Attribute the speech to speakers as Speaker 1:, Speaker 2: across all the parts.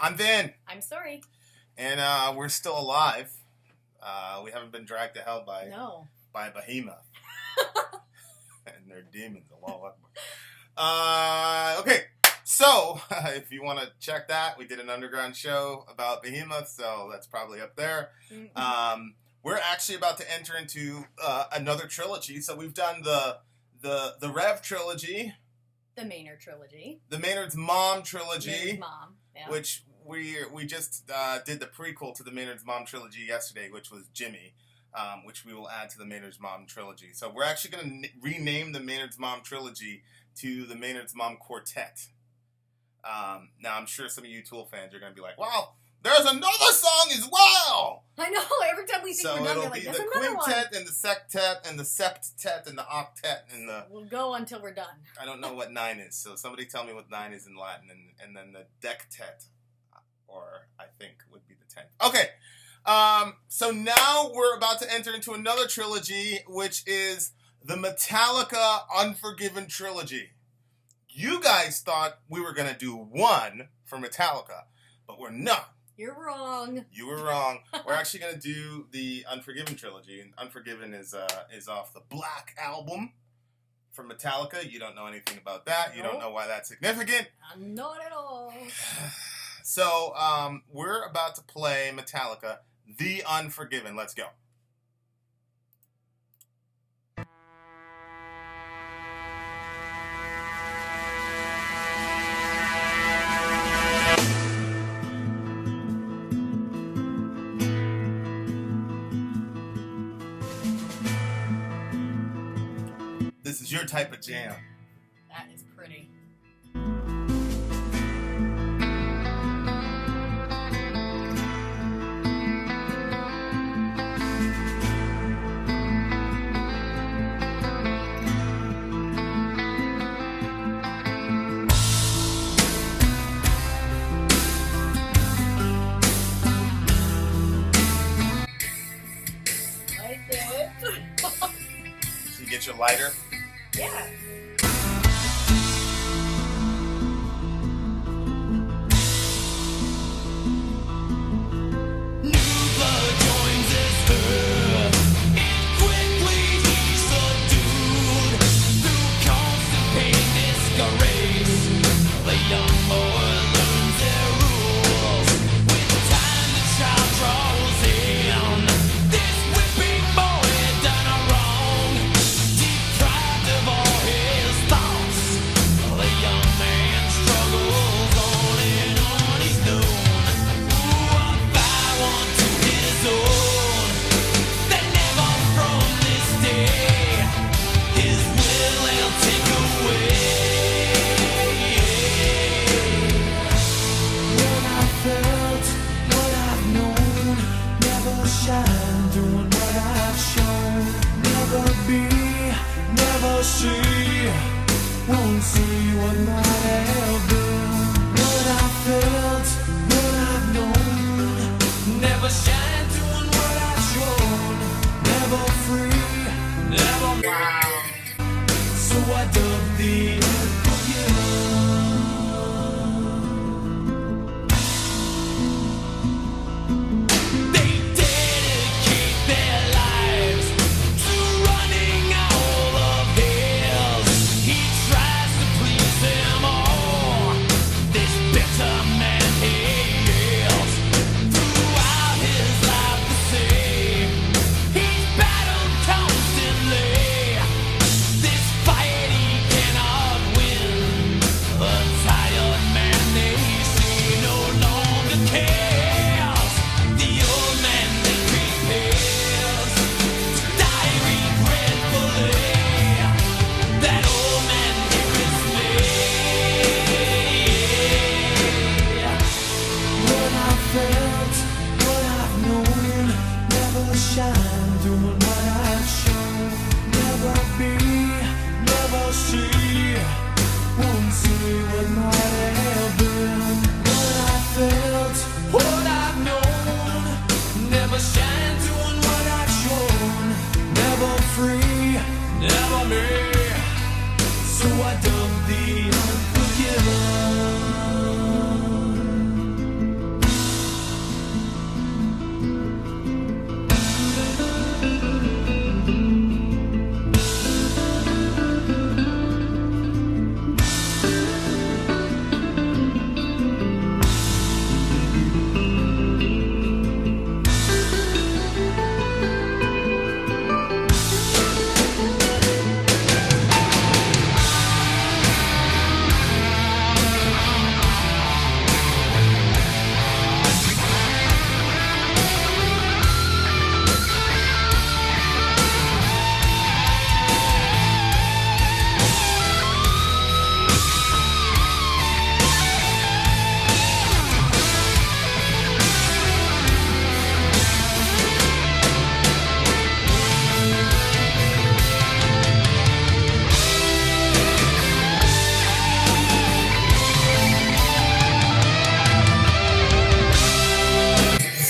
Speaker 1: I'm Vin.
Speaker 2: I'm Sori.
Speaker 1: And we're still alive. We haven't been dragged to hell by a behemoth. And their demons. Allahu Akbar. Okay, so if you want to check that, we did an underground show about behemoths, so that's probably up there. We're actually about to enter into another trilogy. So we've done the Rev trilogy.
Speaker 2: The Maynard trilogy.
Speaker 1: The Maynard's Mom trilogy.
Speaker 2: Maynard's Mom, yeah.
Speaker 1: Which we just did the prequel to the Maynard's Mom trilogy yesterday, which was Jimmy, which we will add to the Maynard's Mom trilogy. So we're actually going to rename the Maynard's Mom trilogy to the Maynard's Mom Quartet. Now, I'm sure some of you Tool fans are going to be like, wow, there's another song as well!
Speaker 2: I know, every time we think we're done, they're like, there's another one.
Speaker 1: So it'll be the quintet and the sectet and the septet and the octet and the...
Speaker 2: We'll go until we're done.
Speaker 1: I don't know what 9 is, so somebody tell me what 9 is in Latin, and then the dectet, or I think would be the 10th. Okay, so now we're about to enter into another trilogy, which is the Metallica Unforgiven trilogy. You guys thought we were going to do one for Metallica, but we're not.
Speaker 2: You're wrong.
Speaker 1: You were wrong. We're actually going to do the Unforgiven trilogy, and Unforgiven is off the Black album from Metallica. You don't know anything about that. You don't know why that's significant.
Speaker 2: Not at all.
Speaker 1: So, we're about to play Metallica, The Unforgiven. Let's go. This is your type of jam.
Speaker 2: That is pretty. Like this.
Speaker 1: So you get your lighter.
Speaker 2: Yeah.
Speaker 3: This whipping boy done a wrong. Deep pride.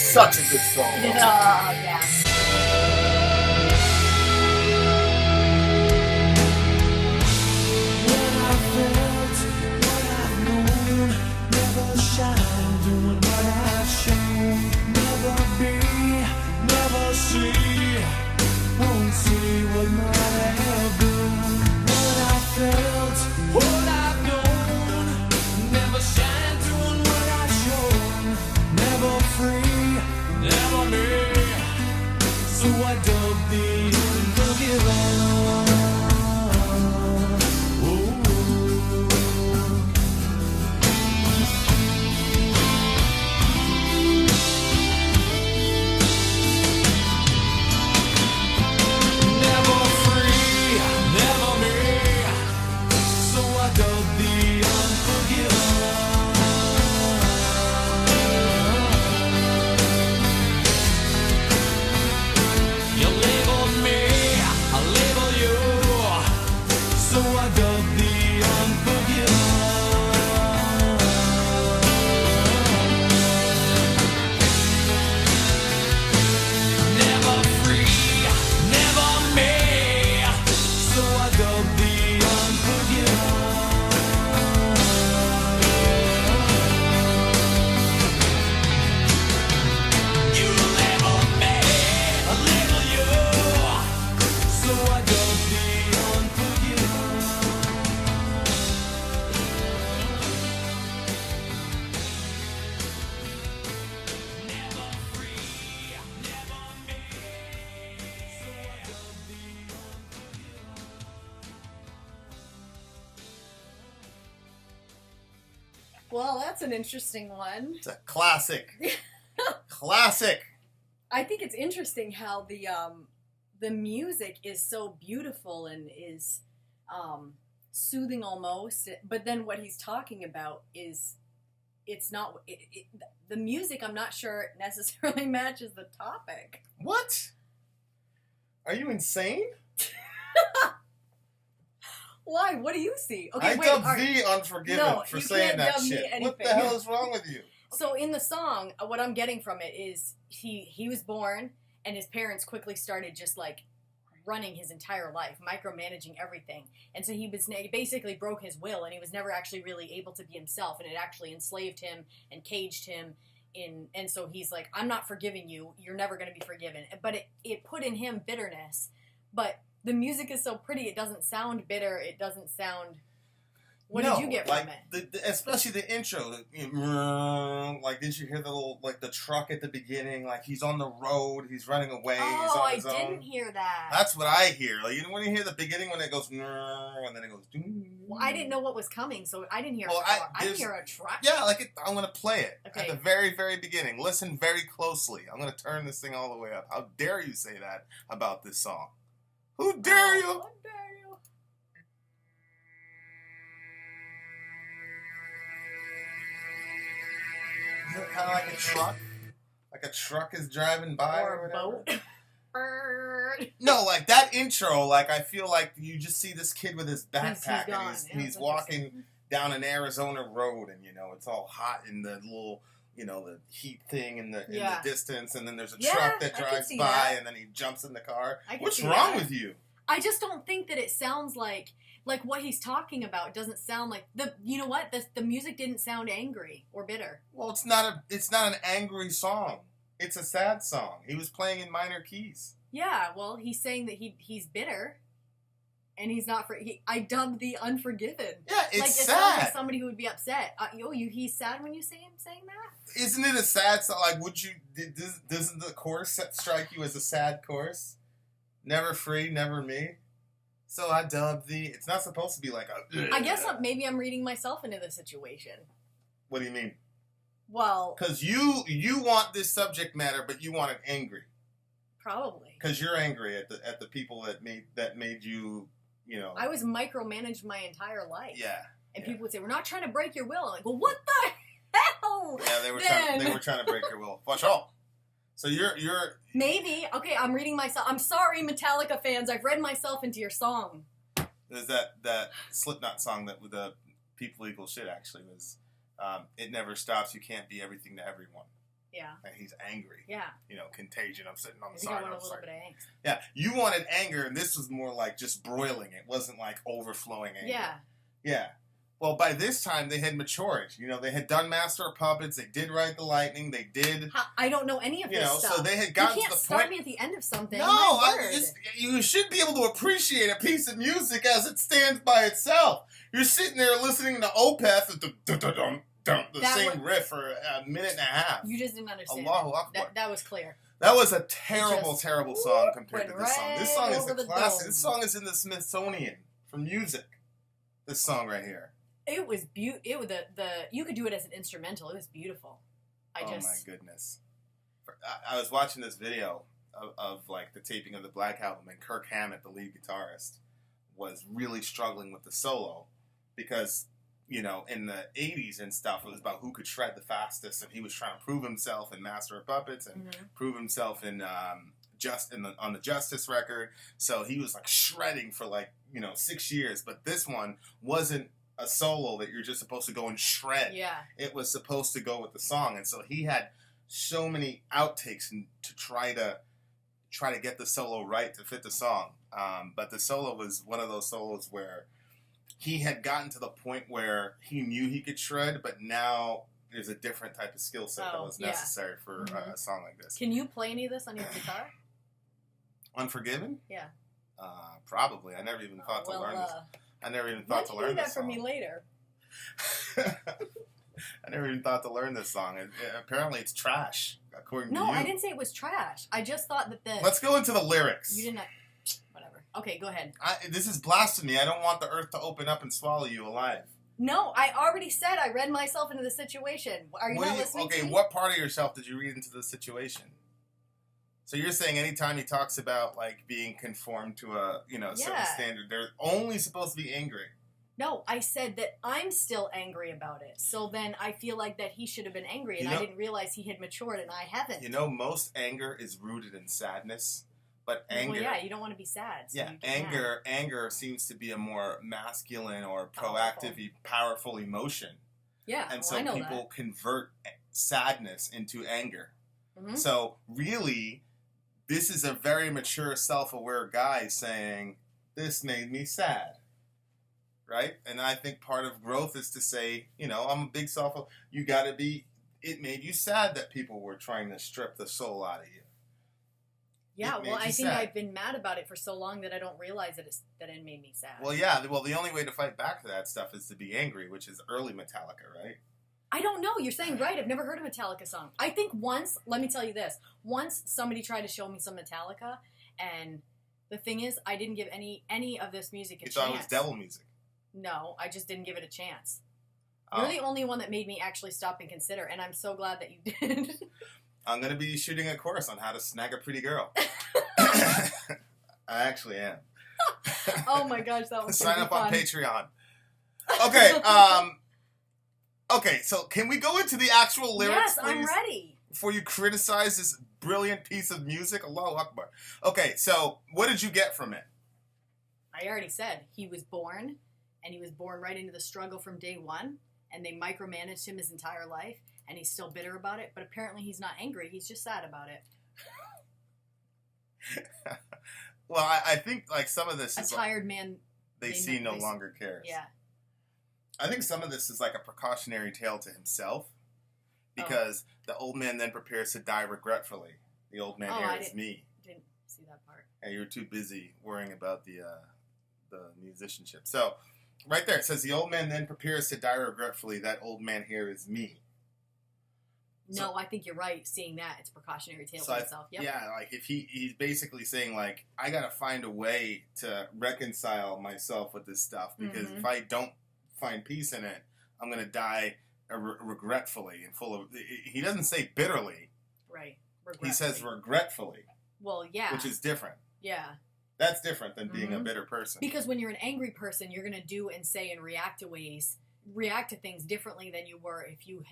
Speaker 1: such a good song.
Speaker 2: Yeah. Well, that's an interesting one.
Speaker 1: It's a classic. Classic.
Speaker 2: I think it's interesting how the music is so beautiful and is soothing almost, but then what he's talking about is it's not the music. I'm not sure it necessarily matches the topic.
Speaker 1: What? Are you insane?
Speaker 2: Why? What do you see? Okay,
Speaker 1: I dubbed the Unforgiven for saying that shit. What the hell is wrong with you?
Speaker 2: So in the song, what I'm getting from it is he was born and his parents quickly started just like running his entire life, micromanaging everything. And so he basically broke his will and he was never actually really able to be himself, and it actually enslaved him and caged him and so he's like, I'm not forgiving you. You're never going to be forgiven. But it put in him bitterness. But the music is so pretty. It doesn't sound bitter. It doesn't sound... What did you get from it?
Speaker 1: Especially the intro. Like, did you hear the little, like, the truck at the beginning? Like, he's on the road. He's running away. He's on his own.
Speaker 2: Didn't hear that.
Speaker 1: That's what I hear. Like, you know when you hear the beginning when it goes, and then it goes...
Speaker 2: Well, I didn't know what was coming, so I didn't hear a car. I didn't hear a truck.
Speaker 1: Yeah, I'm going to play it at the very, very beginning. Listen very closely. I'm going to turn this thing all the way up. How dare you say that about this song? Who dare you?
Speaker 2: How dare you?
Speaker 1: Is it kind of like a truck? Like a truck is driving by or
Speaker 2: a boat?
Speaker 1: No, like that intro, like I feel like you just see this kid with his backpack and he's walking down an Arizona road and, you know, it's all hot in the little, you know, the heat thing in the distance, and then there's a truck that drives by and then he jumps in the car. What's wrong with you?
Speaker 2: I just don't think that it sounds like what he's talking about doesn't sound like you know what? The music didn't sound angry or bitter.
Speaker 1: Well, it's not an angry song. It's a sad song. He was playing in minor keys.
Speaker 2: Yeah, well, he's saying that he's bitter, and he's not I dubbed the Unforgiven.
Speaker 1: Yeah, it's
Speaker 2: like,
Speaker 1: sad.
Speaker 2: It sounds like somebody who would be upset. He's sad when you say him saying that?
Speaker 1: Isn't it a sad song? Like, doesn't the chorus strike you as a sad chorus? Never free, never me. So I dubbed it's not supposed to be like a...
Speaker 2: I guess maybe I'm reading myself into the situation.
Speaker 1: What do you mean?
Speaker 2: Well...
Speaker 1: Because you want this subject matter, but you want it angry.
Speaker 2: Probably.
Speaker 1: Because you're angry at the people that made you, you know...
Speaker 2: I was micromanaged my entire life.
Speaker 1: Yeah.
Speaker 2: And people would say, we're not trying to break your will. I'm like, well, what the hell?
Speaker 1: Yeah, they were trying to break your will. Watch out. So you're...
Speaker 2: Maybe. Okay, I'm reading myself. I'm sorry, Metallica fans. I've read myself into your song.
Speaker 1: There's that Slipknot song that with the People Equal Shit actually was... it never stops. You can't be everything to everyone.
Speaker 2: Yeah.
Speaker 1: And he's angry.
Speaker 2: Yeah.
Speaker 1: You know, Contagion. I'm sitting on the
Speaker 2: side.
Speaker 1: side.
Speaker 2: I want a little bit of angst.
Speaker 1: Yeah. You wanted anger, and this was more like just broiling. It wasn't like overflowing anger.
Speaker 2: Yeah.
Speaker 1: Yeah. Well, by this time, they had matured. You know, they had done Master of Puppets. They did Ride the Lightning. They did...
Speaker 2: I don't know any of this stuff.
Speaker 1: So they had gotten to the point...
Speaker 2: You can't start me at the end of something.
Speaker 1: No, you should be able to appreciate a piece of music as it stands by itself. You're sitting there listening to Opeth at the same riff for a minute and a half.
Speaker 2: You just didn't understand.
Speaker 1: Allahu Akbar.
Speaker 2: That was clear.
Speaker 1: That was a terrible song compared to this song. This song is
Speaker 2: the
Speaker 1: classic. This song is in the Smithsonian for music. This song right here.
Speaker 2: It was beautiful. You could do it as an instrumental. It was beautiful.
Speaker 1: My goodness! I was watching this video of like the taping of the Black Album, and Kirk Hammett, the lead guitarist, was really struggling with the solo because, you know, in the 80s and stuff, it was about who could shred the fastest, and he was trying to prove himself in Master of Puppets and prove himself in on the Justice record. So he was like shredding for 6 years, but this one wasn't a solo that you're just supposed to go and shred.
Speaker 2: Yeah.
Speaker 1: It was supposed to go with the song, and so he had so many outtakes to try to get the solo right to fit the song. But the solo was one of those solos where he had gotten to the point where he knew he could shred, but now there's a different type of skill set that was necessary for a song like this.
Speaker 2: Can you play any of this on your guitar?
Speaker 1: Unforgiven?
Speaker 2: Yeah.
Speaker 1: Probably. I never even thought to learn this. I never even thought to learn this song.
Speaker 2: Do that for me later.
Speaker 1: I never even thought to learn this song. Apparently it's trash, according to you.
Speaker 2: No, I didn't say it was trash. I just thought that
Speaker 1: Let's go into the lyrics.
Speaker 2: You didn't... Whatever. Okay, go ahead.
Speaker 1: This is blasphemy. I don't want the earth to open up and swallow you alive.
Speaker 2: No, I already said I read myself into the situation. Are you not listening to me?
Speaker 1: What part of yourself did you read into the situation? So you're saying anytime he talks about like being conformed to a certain standard, they're only supposed to be angry.
Speaker 2: No, I said that I'm still angry about it. So then I feel like that he should have been angry, and I didn't realize he had matured, and I haven't. You know,
Speaker 1: most anger is rooted in sadness, but anger.
Speaker 2: Well, yeah, you don't want to be sad. So
Speaker 1: anger seems to be a more masculine or proactive, powerful emotion.
Speaker 2: Yeah,
Speaker 1: and so people convert sadness into anger.
Speaker 2: Mm-hmm.
Speaker 1: So really, this is a very mature, self-aware guy saying, "This made me sad." Right? And I think part of growth is to say, I'm a big you gotta be, it made you sad that people were trying to strip the soul out of you.
Speaker 2: Yeah, well, I think I've been mad about it for so long that I don't realize that it made me sad.
Speaker 1: Well, yeah, the only way to fight back to that stuff is to be angry, which is early Metallica, right?
Speaker 2: I don't know, you're saying right, I've never heard a Metallica song. I think let me tell you this, once somebody tried to show me some Metallica, and the thing is, I didn't give any of this music a chance.
Speaker 1: You thought it was devil music?
Speaker 2: No, I just didn't give it a chance. You're the only one that made me actually stop and consider, and I'm so glad that you did.
Speaker 1: I'm going to be shooting a course on how to snag a pretty girl. I actually am.
Speaker 2: Oh my gosh, that was
Speaker 1: Sign up
Speaker 2: fun.
Speaker 1: On Patreon. Okay, okay, so can we go into the actual lyrics,
Speaker 2: please? Yes, I'm ready.
Speaker 1: Before you criticize this brilliant piece of music? Allahu Akbar. Okay, so what did you get from it?
Speaker 2: I already said he was born, and he was born right into the struggle from day one, and they micromanaged him his entire life, and he's still bitter about it, but apparently he's not angry, he's just sad about it.
Speaker 1: Well, I think like some of this is...
Speaker 2: A tired man...
Speaker 1: They see no longer cares.
Speaker 2: Yeah.
Speaker 1: I think some of this is like a precautionary tale to himself, because the old man then prepares to die regretfully. The old man here is me.
Speaker 2: Didn't see that part.
Speaker 1: And you're too busy worrying about the musicianship. So, right there, it says, the old man then prepares to die regretfully. That old man here is me.
Speaker 2: No, I think you're right. Seeing that, it's a precautionary tale to himself. Yep.
Speaker 1: Yeah, like if he's basically saying like, I gotta find a way to reconcile myself with this stuff, because if I don't find peace in it, I'm gonna die regretfully and full of. He doesn't say bitterly.
Speaker 2: Right.
Speaker 1: He says regretfully.
Speaker 2: Well, yeah.
Speaker 1: Which is different.
Speaker 2: Yeah.
Speaker 1: That's different than being a bitter person.
Speaker 2: Because when you're an angry person, you're gonna do and say and react to things differently than you were if you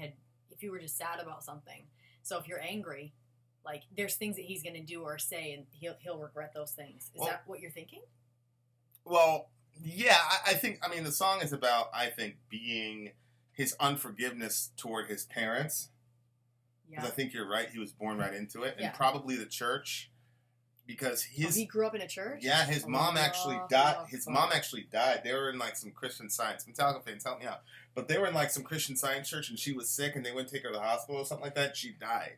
Speaker 2: were just sad about something. So if you're angry, like there's things that he's going to do or say, and he'll regret those things. Is that what you're thinking?
Speaker 1: Well, yeah, I think. I mean, the song is about, I think, being his unforgiveness toward his parents, Because I think you're right. He was born right into it. And probably the church, because
Speaker 2: he grew up in a church?
Speaker 1: Yeah, his mom actually died. Mom actually died. They were in like some Christian Science. Metallica fans, help me out. But they were in like some Christian Science church and she was sick and they went to take her to the hospital or something like that. She died.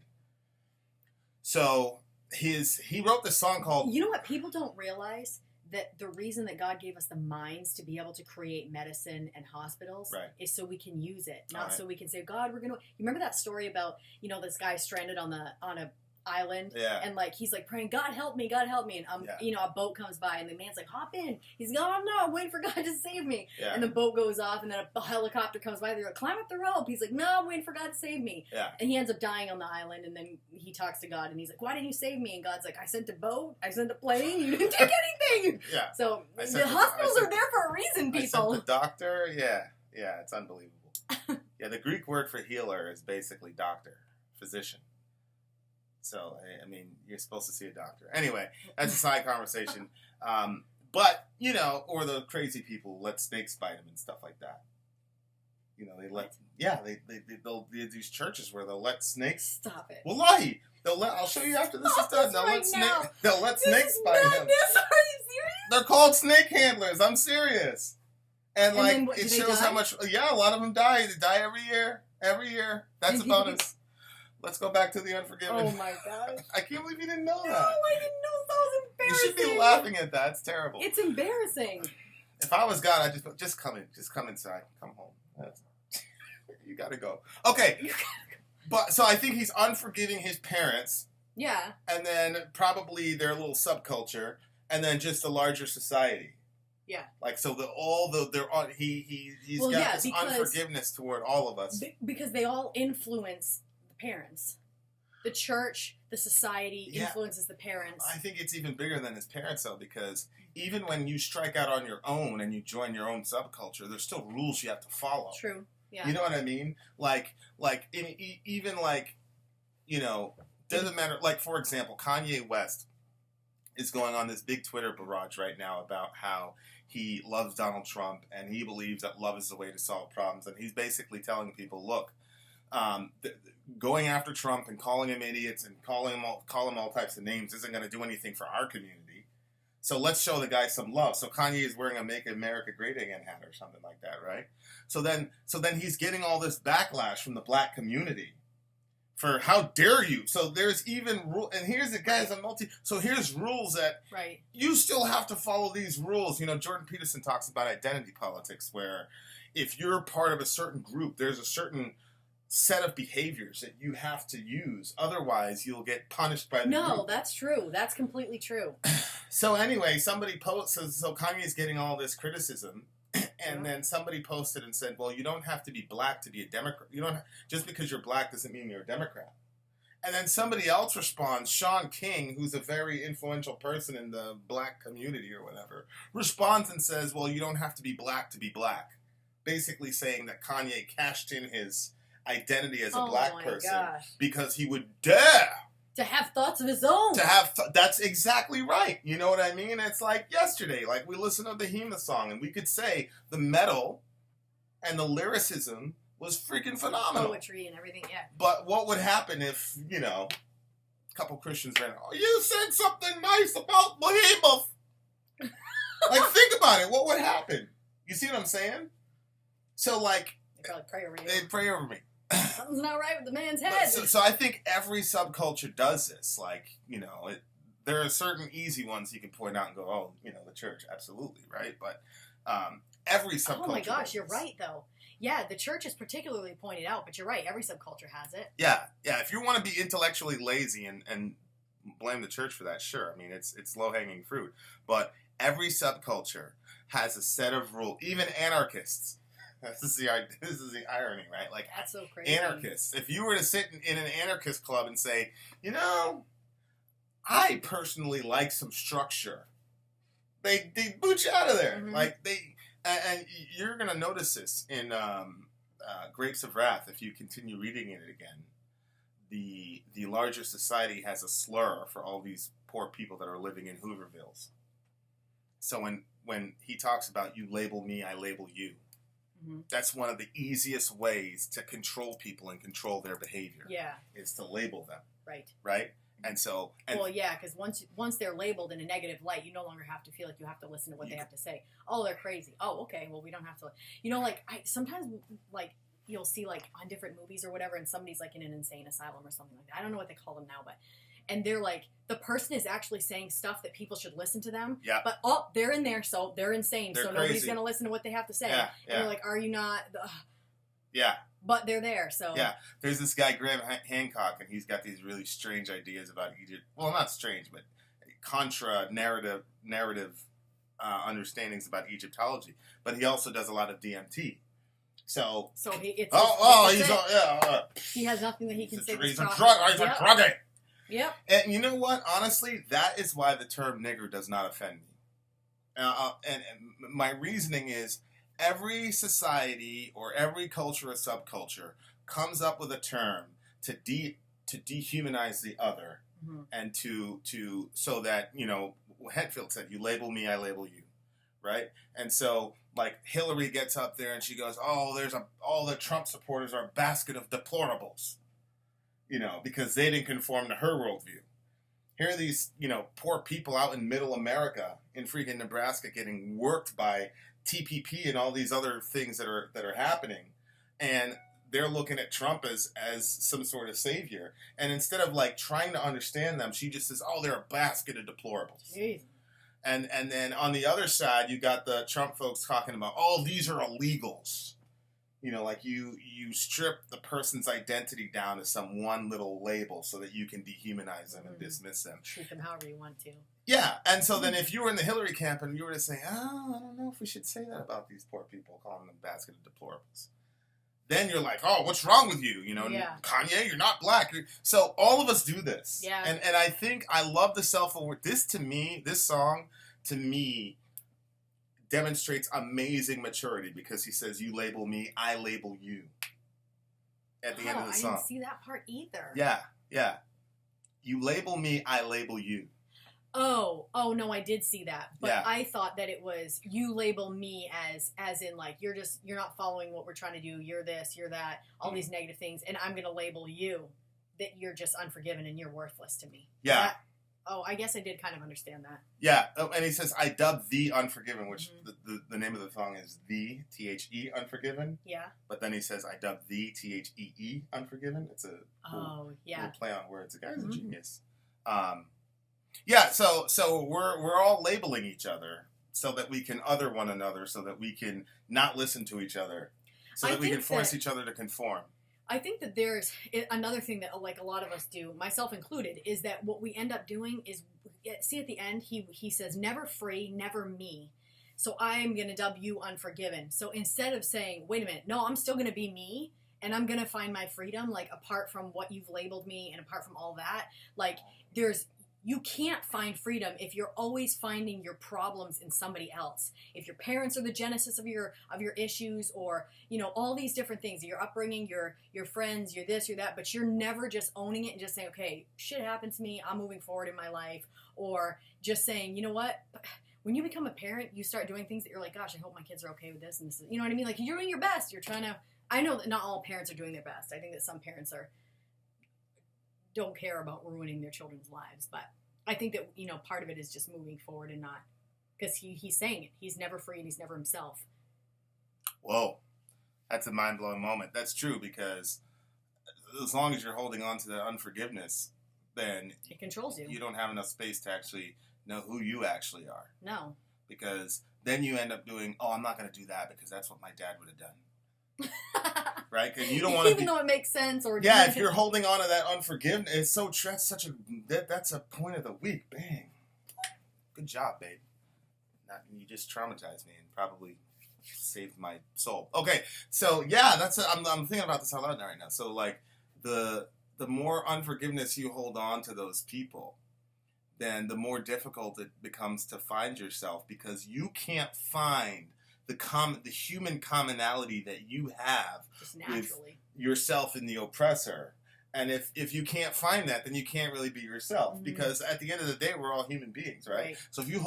Speaker 1: So he wrote this song called...
Speaker 2: You know what? People don't realize that the reason that God gave us the minds to be able to create medicine and hospitals is so we can use it, not so we can say, God, we're going to... You remember that story about, this guy stranded on a island and like he's like praying, God help me, and a boat comes by and the man's like, hop in. He's going, oh no, I'm waiting for God to save me. And the boat goes off and then a helicopter comes by. They're like, climb up the rope. He's like, no, I'm waiting for God to save me. And he ends up dying on the island and then he talks to God and he's like, why didn't you save me? And God's like, I sent a boat, I sent a plane, you didn't take anything. So the hospitals are there for a reason, people.
Speaker 1: I sent the doctor. Yeah, it's unbelievable. The Greek word for healer is basically doctor, physician. So, I mean, you're supposed to see a doctor. Anyway, that's a side conversation. But, or the crazy people let snakes bite them and stuff like that. They let... Yeah, they'll these churches where they'll let snakes...
Speaker 2: Stop it.
Speaker 1: Wallahi! I'll show you after this is done. They'll let snakes bite them.
Speaker 2: Are you serious?
Speaker 1: They're called snake handlers. I'm serious. And it shows how much... Yeah, a lot of them die. They die every year. Every year. That's a bonus. Let's go back to the Unforgiven.
Speaker 2: Oh my gosh.
Speaker 1: I can't believe you didn't know that.
Speaker 2: No, I didn't know. That was embarrassing.
Speaker 1: You should be laughing at that. It's terrible.
Speaker 2: It's embarrassing.
Speaker 1: If I was God, I'd just come in. Just come inside. Come home. You gotta go. Okay. But so I think he's unforgiving his parents.
Speaker 2: Yeah.
Speaker 1: And then probably their little subculture. And then just the larger society.
Speaker 2: Yeah.
Speaker 1: He's got this unforgiveness toward all of us.
Speaker 2: Because they all influence parents. The church, the society influences the parents.
Speaker 1: I think it's even bigger than his parents, though, because even when you strike out on your own and you join your own subculture, there's still rules you have to follow.
Speaker 2: True. Yeah.
Speaker 1: You know what I mean? Doesn't matter. Like, for example, Kanye West is going on this big Twitter barrage right now about how he loves Donald Trump and he believes that love is the way to solve problems. And he's basically telling people, look, going after Trump and calling him idiots and call him all types of names isn't going to do anything for our community. So let's show the guy some love. So Kanye is wearing a "Make America Great Again" hat or something like that, right? So then he's getting all this backlash from the black community for how dare you. So there's even rule, and here's the guy's So here's rules that you still have to follow these rules. Jordan Peterson talks about identity politics, where if you're part of a certain group, there's a certain set of behaviors that you have to use. Otherwise, you'll get punished by the group.
Speaker 2: No, that's true. That's completely true.
Speaker 1: So anyway, somebody posts, so Kanye's getting all this criticism, and then somebody posted and said, well, you don't have to be black to be a Democrat. Just because you're black doesn't mean you're a Democrat. And then somebody else responds, Sean King, who's a very influential person in the black community or whatever, responds and says, well, you don't have to be black to be black. Basically saying that Kanye cashed in his identity as a black person because he would dare
Speaker 2: to have thoughts of his own.
Speaker 1: That's exactly right. You know what I mean? It's like yesterday, like we listened to the HEMA song and we could say the metal and the lyricism was freaking phenomenal.
Speaker 2: Poetry and everything, yeah.
Speaker 1: But what would happen if, a couple Christians ran, oh, you said something nice about Behemoth. Like, think about it. What would happen? You see what I'm saying? So, like...
Speaker 2: They'd probably pray over you.
Speaker 1: They'd pray over me.
Speaker 2: Something's not right with the man's head.
Speaker 1: So I think every subculture does this. Like, there are certain easy ones you can point out and go, oh, the church, absolutely, right? But every subculture.
Speaker 2: Oh my gosh, you're right, though. Yeah, the church is particularly pointed out, but you're right, every subculture has it.
Speaker 1: Yeah. If you want to be intellectually lazy and blame the church for that, sure. I mean, it's low-hanging fruit. But every subculture has a set of rules. Even anarchists. This is the irony, right? Like,
Speaker 2: that's so crazy.
Speaker 1: Anarchists. If you were to sit in an anarchist club and say, I personally like some structure, they boot you out of there. Mm-hmm. Like and you're gonna notice this in Grapes of Wrath if you continue reading it again. The larger society has a slur for all these poor people that are living in Hoovervilles. So when he talks about you label me, I label you.
Speaker 2: Mm-hmm.
Speaker 1: That's one of the easiest ways to control people and control their behavior.
Speaker 2: Yeah.
Speaker 1: Is to label them.
Speaker 2: Right.
Speaker 1: Right? And so...
Speaker 2: well, yeah, because once they're labeled in a negative light, you no longer have to feel like you have to listen to what they have to say. Oh, they're crazy. Oh, okay, well, we don't have to... You know, like, sometimes, like, you'll see, like, on different movies or whatever, and somebody's, like, in an insane asylum or something like that. I don't know what they call them now, but... And they're like, the person is actually saying stuff that people should listen to them.
Speaker 1: Yeah.
Speaker 2: But, they're in there, so they're insane, so nobody's going to listen to what they have to say.
Speaker 1: Yeah,
Speaker 2: And you're like, are you not...
Speaker 1: Yeah.
Speaker 2: But they're there, so...
Speaker 1: Yeah. There's this guy, Graham Hancock, and he's got these really strange ideas about Egypt. Well, not strange, but contra-narrative understandings about Egyptology. But he also does a lot of DMT. So he
Speaker 2: has nothing that he can say.
Speaker 1: He's a druggie.
Speaker 2: Yep.
Speaker 1: And you know what? Honestly, that is why the term nigger does not offend me. And my reasoning is every society or every culture or subculture comes up with a term to dehumanize the other, mm-hmm. and to so that, you know, Hetfield said, you label me, I label you, right? And so, like, Hillary gets up there and she goes, oh, all the Trump supporters are a basket of deplorables, you know, because they didn't conform to her worldview. Here are these, you know, poor people out in middle America in freaking Nebraska getting worked by TPP and all these other things that are happening, and they're looking at Trump as some sort of savior. And instead of, like, trying to understand them, she just says, oh, they're a basket of deplorables.
Speaker 2: Jeez.
Speaker 1: And then on the other side, you got the Trump folks talking about, oh, these are illegals. You know, like you strip the person's identity down to some one little label so that you can dehumanize them and dismiss them.
Speaker 2: Treat them however you want to.
Speaker 1: Yeah, and so then if you were in the Hillary camp and you were to say, oh, I don't know if we should say that about these poor people, calling them a basket of deplorables. Then you're like, oh, what's wrong with you? You know, yeah. Kanye, you're not black. So all of us do this.
Speaker 2: Yeah.
Speaker 1: And I think I love the self-awareness. This song, to me, demonstrates amazing maturity because he says, you label me, I label you. At the end of the song.
Speaker 2: I didn't see that part either.
Speaker 1: Yeah. You label me, I label you.
Speaker 2: Oh, no, I did see that. But yeah. I thought that it was, you label me as in, like, you're not following what we're trying to do. You're this, you're that, all these negative things. And I'm going to label you that you're just unforgiven and you're worthless to me.
Speaker 1: Yeah.
Speaker 2: I guess I did kind of understand that.
Speaker 1: Yeah. Oh, and he says, I dubbed the Unforgiven, which the name of the song is the, THE, Unforgiven.
Speaker 2: Yeah.
Speaker 1: but then he says, I dubbed the THEE Unforgiven. It's a cool play on words. The guy's a genius. So we're all labeling each other so that we can other one another, so that we can not listen to each other, so that we can force each other to conform.
Speaker 2: I think that there's another thing that, like, a lot of us do, myself included, is that what we end up doing is, see, at the end, he says, never free, never me. So I'm going to dub you Unforgiven. So instead of saying, wait a minute, no, I'm still going to be me, and I'm going to find my freedom, like, apart from what you've labeled me and apart from all that, like, you can't find freedom if you're always finding your problems in somebody else. If your parents are the genesis of your issues, or, you know, all these different things, your upbringing, your friends, you're this, you're that, but you're never just owning it and just saying, okay, shit happened to me, I'm moving forward in my life, or just saying, you know what, when you become a parent, you start doing things that you're like, gosh, I hope my kids are okay with this, and this is, you know what I mean? Like, you're doing your best. You're trying to, I know that not all parents are doing their best. I think that some parents don't care about ruining their children's lives, but I think that, you know, part of it is just moving forward and not, because he's saying it. He's never free and he's never himself.
Speaker 1: Whoa. That's a mind-blowing moment. That's true, because as long as you're holding on to that unforgiveness, then
Speaker 2: it controls you.
Speaker 1: You don't have enough space to actually know who you actually are.
Speaker 2: No.
Speaker 1: Because then you end up doing, oh, I'm not going to do that because that's what my dad would have done. Right? Because you don't want to,
Speaker 2: even though it makes sense, or
Speaker 1: if you're holding on to that unforgiveness, that's a point of the week. Bang, good job, babe. You just traumatized me and probably saved my soul. Okay, so yeah, I'm thinking about this out loud right now. So, like, the more unforgiveness you hold on to those people, then the more difficult it becomes to find yourself, because you can't find the human commonality that you have with yourself and the oppressor And if you can't find that, then you can't really be yourself. Mm-hmm. Because at the end of the day, we're all human beings, right? So if you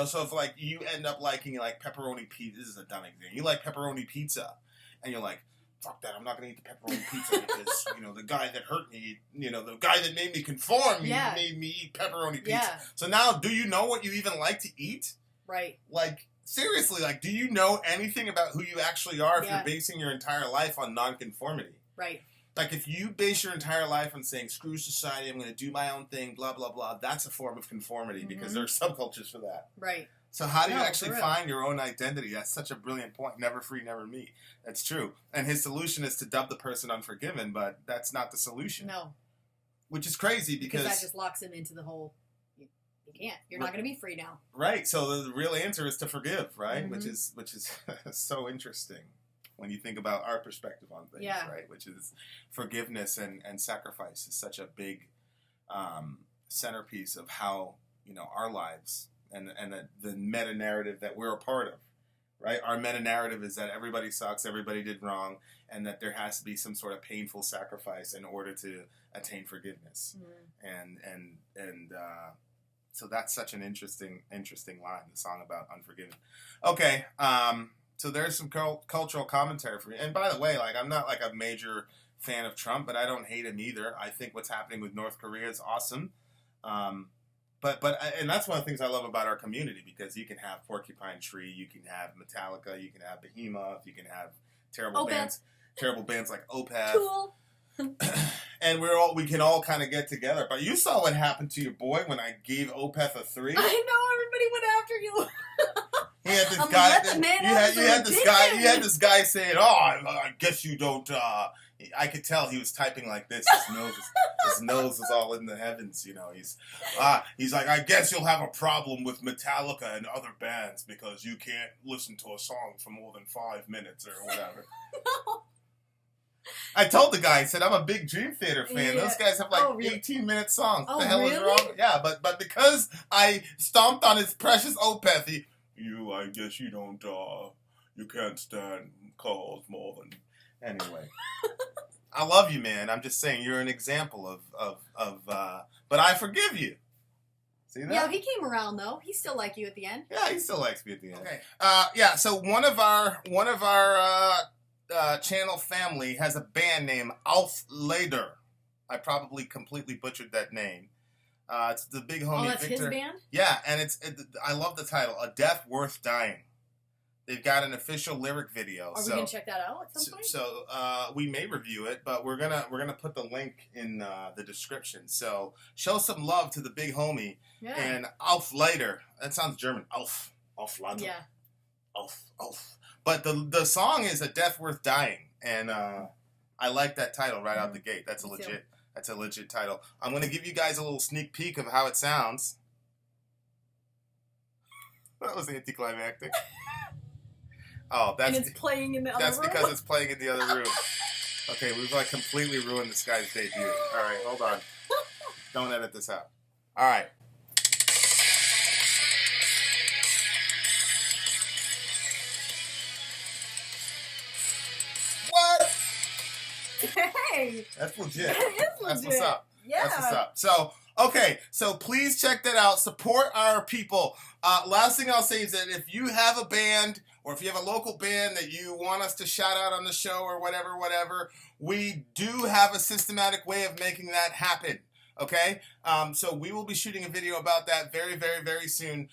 Speaker 1: so if like you end up liking like pepperoni pizza, this is a dumb example. You like pepperoni pizza, and you're like, fuck that, I'm not going to eat the pepperoni pizza because, the guy that hurt me, the guy that made me conform made me eat pepperoni pizza. Yeah. So now, do you know what you even like to eat? Right. Like, seriously, like, do you know anything about who you actually are if you're basing your entire life on nonconformity? Right. Like, if you base your entire life on saying, screw society, I'm going to do my own thing, blah, blah, blah, that's a form of conformity because there are subcultures for that. Right. So how do you actually find your own identity? That's such a brilliant point. Never free, never me. That's true. And his solution is to dub the person Unforgiven, but that's not the solution. No. Which is crazy because that just locks him into the whole, you can't. You're not going to be free now. Right. So the real answer is to forgive, right? Mm-hmm. Which is so interesting when you think about our perspective on things, right? Which is forgiveness and sacrifice is such a big centerpiece of how, our lives and the meta-narrative that we're a part of, right? Our meta-narrative is that everybody sucks, everybody did wrong, and that there has to be some sort of painful sacrifice in order to attain forgiveness. Mm-hmm. So that's such an interesting line, the song about Unforgiven. Okay, so there's some cultural commentary for me. And by the way, like, I'm not like a major fan of Trump, but I don't hate him either. I think what's happening with North Korea is awesome. But that's one of the things I love about our community, because you can have Porcupine Tree, you can have Metallica, you can have Behemoth, you can have terrible bands like Opeth. Cool. And we can all kind of get together. But you saw what happened to your boy when I gave Opeth a 3. I know, everybody went after you. He had this guy. You had this guy saying, "Oh, I guess you don't." I could tell he was typing like this. His nose was all in the heavens. He's like, "I guess you'll have a problem with Metallica and other bands because you can't listen to a song for more than 5 minutes or whatever." No. I told the guy, I said, I'm a big Dream Theater fan. Yeah. Those guys have 18-minute songs. What the hell is wrong? Yeah, but because I stomped on his precious Opeth, I guess you don't, you can't stand calls more than... Anyway. I love you, man. I'm just saying, you're an example of but I forgive you. See that? Yeah, he came around, though. He still liked you at the end. Yeah, he still likes me at the end. Okay. So one of our channel family has a band named Auflader. I probably completely butchered that name. It's the big homie Victor. His band? Yeah, and I love the title, A Death Worth Dying. They've got an official lyric video. Are we gonna check that out at some point? So we may review it, but we're gonna put the link in the description. So show some love to the big homie and Auflader. That sounds German. Auflader. Yeah. Auf. But the song is A Death Worth Dying, and I like that title right out the gate. That's a legit title. I'm going to give you guys a little sneak peek of how it sounds. That was anticlimactic. And it's playing in the other room? That's because it's playing in the other room. Okay, we've completely ruined this guy's debut. All right, hold on. Don't edit this out. All right. Hey! That's legit. That is legit. That's what's up. Yeah. That's what's up. So, okay. So, please check that out. Support our people. Last thing I'll say is that if you have a band or if you have a local band that you want us to shout out on the show or whatever, we do have a systematic way of making that happen. Okay? So we will be shooting a video about that very, very, very soon.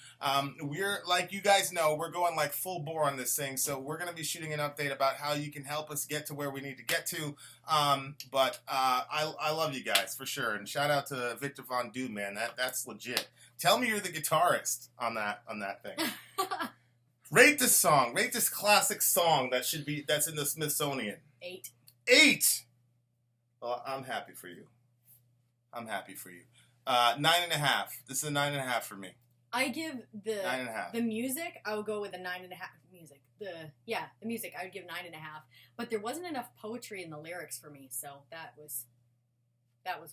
Speaker 1: We're, like you guys know, we're going full bore on this thing. So we're going to be shooting an update about how you can help us get to where we need to get to. But I love you guys for sure. And shout out to Victor Von Doom, man. That's legit. Tell me you're the guitarist on that thing. Rate this song. Rate this classic song that's in the Smithsonian. 8. Well, I'm happy for you. 9.5. This is a 9.5 for me. I give the 9.5. The music, I would go with a 9.5. Music. The music, I would give 9.5. But there wasn't enough poetry in the lyrics for me, so that was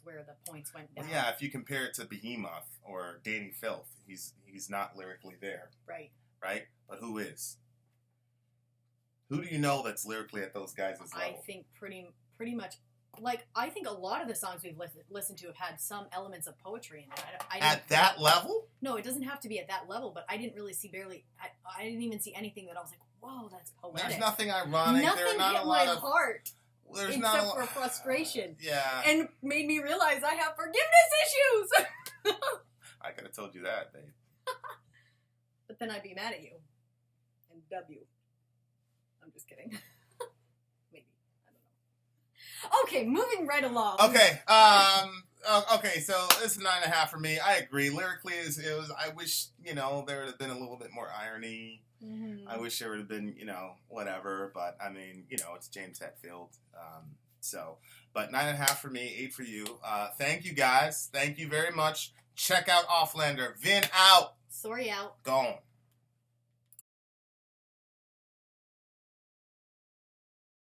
Speaker 1: where the points went down. Well, yeah, if you compare it to Behemoth or Dating Filth, he's not lyrically there. Right. Right? But who is? Who do you know that's lyrically at those guys' level? I think pretty much
Speaker 2: like, I think a lot of the songs we've listened to have had some elements of poetry in it.
Speaker 1: At that level?
Speaker 2: No, it doesn't have to be at that level, but I didn't really see I didn't even see anything that I was like, whoa, that's poetic.
Speaker 1: There's nothing ironic.
Speaker 2: Nothing
Speaker 1: there are not
Speaker 2: hit
Speaker 1: a lot
Speaker 2: my
Speaker 1: of,
Speaker 2: heart.
Speaker 1: There's
Speaker 2: except
Speaker 1: not
Speaker 2: for frustration.
Speaker 1: Yeah.
Speaker 2: And made me realize I have forgiveness issues.
Speaker 1: I could have told you that, babe.
Speaker 2: But then I'd be mad at you. And dub you. I'm just kidding. Maybe. I don't know. Okay, moving right along.
Speaker 1: Okay, okay, so it's 9.5 for me. I agree. Lyrically, I wish, there would have been a little bit more irony. Mm-hmm. I wish there would have been, whatever. But, I mean, it's James Hetfield. But 9.5 for me, 8 for you. Thank you, guys. Thank you very much. Check out Offlander. Vin out.
Speaker 2: Sori out.
Speaker 1: Gone.